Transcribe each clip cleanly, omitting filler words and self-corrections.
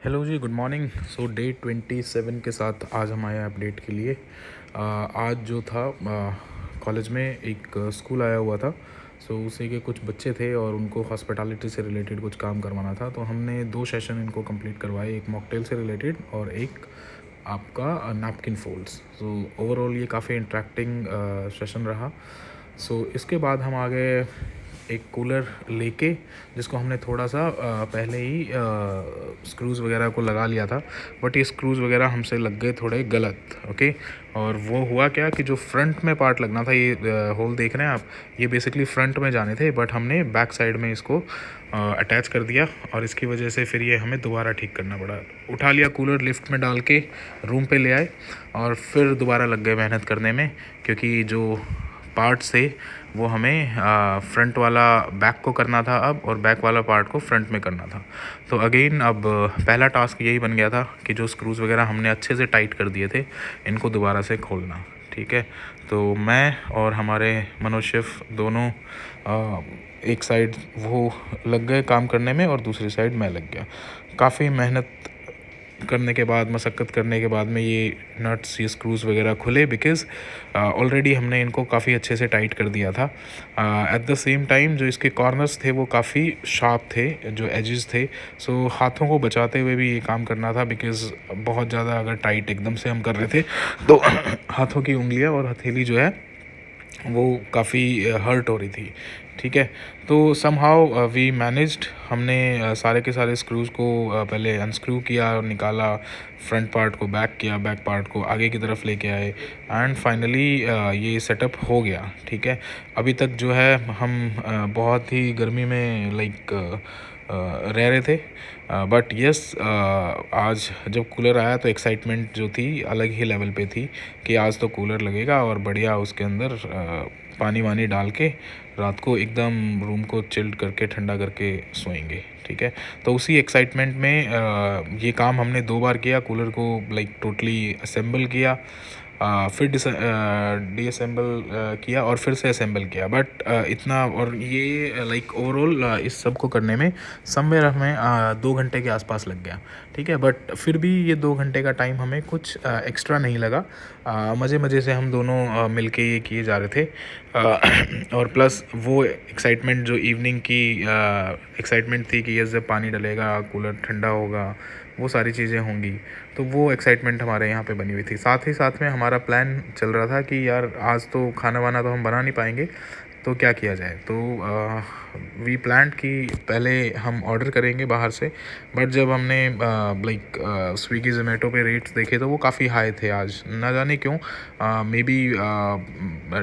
Hello जी, good morning. सो day 27 के साथ आज हम आए हैं अपडेट के लिए। आज जो था कॉलेज में एक स्कूल आया हुआ था। सो उसी के कुछ बच्चे थे और उनको हॉस्पिटैलिटी से रिलेटेड कुछ काम करवाना था। तो हमने 2 सेशन इनको कंप्लीट करवाए, एक मॉकटेल से रिलेटेड और एक आपका नैपकिन फोल्ड्स। सो ओवरऑल ये काफ़ी इंटरेक्टिंग सेशन रहा। सो इसके बाद हम आ गए एक कूलर लेके, जिसको हमने थोड़ा सा पहले ही स्क्रूज़ वगैरह को लगा लिया था, बट ये स्क्रूज़ वगैरह हमसे लग गए थोड़े गलत। ओके, और वो हुआ क्या कि जो फ्रंट में पार्ट लगना था, ये होल देख रहे हैं आप, ये बेसिकली फ्रंट में जाने थे, बट हमने बैक साइड में इसको अटैच कर दिया और इसकी वजह से फिर ये हमें दोबारा ठीक करना पड़ा। उठा लिया कूलर, लिफ्ट में डाल के रूम पे ले आए और फिर दोबारा लग गए मेहनत करने में, क्योंकि जो पार्ट्स थे वो हमें फ्रंट वाला बैक को करना था अब, और बैक वाला पार्ट को फ्रंट में करना था। तो अगेन अब पहला टास्क यही बन गया था कि जो स्क्रूज़ वगैरह हमने अच्छे से टाइट कर दिए थे, इनको दोबारा से खोलना। ठीक है, तो मैं और हमारे मनोज शेफ दोनों एक साइड वो लग गए काम करने में और दूसरी साइड मैं लग गया। काफ़ी मेहनत करने के बाद, मशक्क़त करने के बाद में ये नट्स, ये स्क्रूज़ वगैरह खुले, बिकॉज़ ऑलरेडी हमने इनको काफ़ी अच्छे से टाइट कर दिया था। एट द सेम टाइम जो इसके कॉर्नर्स थे वो काफ़ी शार्प थे, जो एजेस थे। सो हाथों को बचाते हुए भी ये काम करना था, बिकॉज़ बहुत ज़्यादा अगर टाइट एकदम से हम कर रहे थे तो हाथों की उंगलियां और हथेली जो है वो काफ़ी हर्ट हो रही थी। ठीक है, तो समहाउ वी मैनेज्ड। हमने सारे के सारे स्क्रूज़ को पहले अनस्क्रू किया और निकाला, फ्रंट पार्ट को बैक किया, बैक पार्ट को आगे की तरफ लेके आए, एंड फाइनली ये सेटअप हो गया। ठीक है, अभी तक जो है हम बहुत ही गर्मी में रह रहे थे, बट यस, आज जब कूलर आया तो एक्साइटमेंट जो थी अलग ही लेवल पे थी कि आज तो कूलर लगेगा और बढ़िया उसके अंदर पानी वानी डाल के रात को एकदम रूम को चिल्ड करके ठंडा करके सोएंगे। ठीक है, तो उसी एक्साइटमेंट में ये काम हमने 2 बार किया, कूलर को टोटली असेंबल किया, फिर डीअसेंबल किया और फिर से असेंबल किया। बट इतना, और ये ओवरऑल इस सब को करने में समवेयर हमें 2 घंटे के आसपास लग गया। ठीक है, बट फिर भी ये 2 घंटे का टाइम हमें कुछ एक्स्ट्रा नहीं लगा। मज़े मज़े से हम दोनों मिलके ये किए जा रहे थे। और प्लस वो एक्साइटमेंट जो इवनिंग की एक्साइटमेंट थी कि ये जब पानी डलेगा, कूलर ठंडा होगा, वो सारी चीज़ें होंगी, तो वो एक्साइटमेंट हमारे यहाँ पे बनी हुई थी। साथ ही साथ में हमारा प्लान चल रहा था कि यार आज तो खाना वाना तो हम बना नहीं पाएंगे, तो क्या किया जाए। तो वी प्लान्ड कि पहले हम ऑर्डर करेंगे बाहर से, बट जब हमने स्विगी ज़ोमेटो पे रेट्स देखे तो वो काफ़ी हाई थे आज, ना जाने क्यों, may be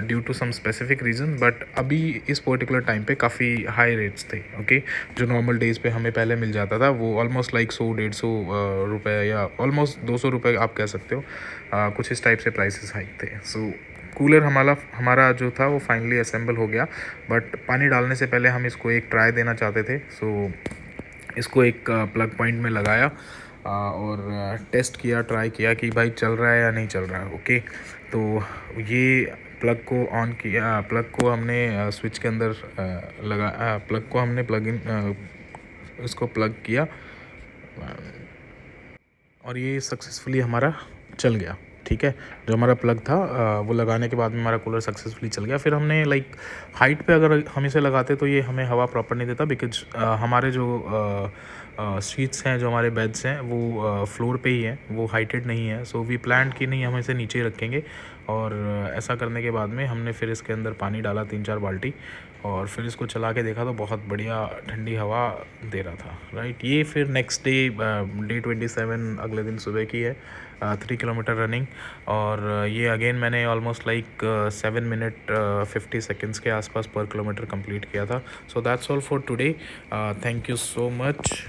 due to some specific reason, but अभी इस पर्टिकुलर टाइम पे काफ़ी हाई रेट्स थे। ओके, जो नॉर्मल डेज़ पे हमें पहले मिल जाता था वो ऑलमोस्ट 100-150 रुपये, या ऑलमोस्ट 200 रुपये आप कह सकते हो। कुछ इस टाइप से प्राइसेस हाइक थे। सो कूलर हमारा जो था वो फाइनली असेंबल हो गया, बट पानी डालने से पहले हम इसको एक ट्राई देना चाहते थे। सो इसको एक प्लग पॉइंट में लगाया और टेस्ट किया, ट्राई किया कि भाई चल रहा है या नहीं चल रहा है। ओके, तो ये प्लग को ऑन किया, प्लग को हमने स्विच के अंदर प्लग को हमने प्लग इन इसको प्लग किया और ये सक्सेसफुली हमारा चल गया। ठीक है, जो हमारा प्लग था वो लगाने के बाद में हमारा कूलर सक्सेसफुली चल गया। फिर हमने हाइट पे अगर हम इसे लगाते तो ये हमें हवा प्रॉपर नहीं देता, बिकॉज हमारे जो शीट्स हैं, जो हमारे बेड्स हैं, वो फ्लोर पे ही हैं, वो हाइटेड नहीं है। सो वी प्लान कि नहीं, हम इसे नीचे ही रखेंगे। और ऐसा करने के बाद में हमने फिर इसके अंदर पानी डाला 3-4 बाल्टी, और फिर इसको चला के देखा तो बहुत बढ़िया ठंडी हवा दे रहा था। राइट, ये फिर नेक्स्ट डे 27 अगले दिन सुबह की है, 3 किलोमीटर रनिंग। और ये अगेन मैंने ऑलमोस्ट 7 मिनट 50 सेकेंड्स के आसपास पर किलोमीटर कंप्लीट किया था। So that's all for today. Thank you so much.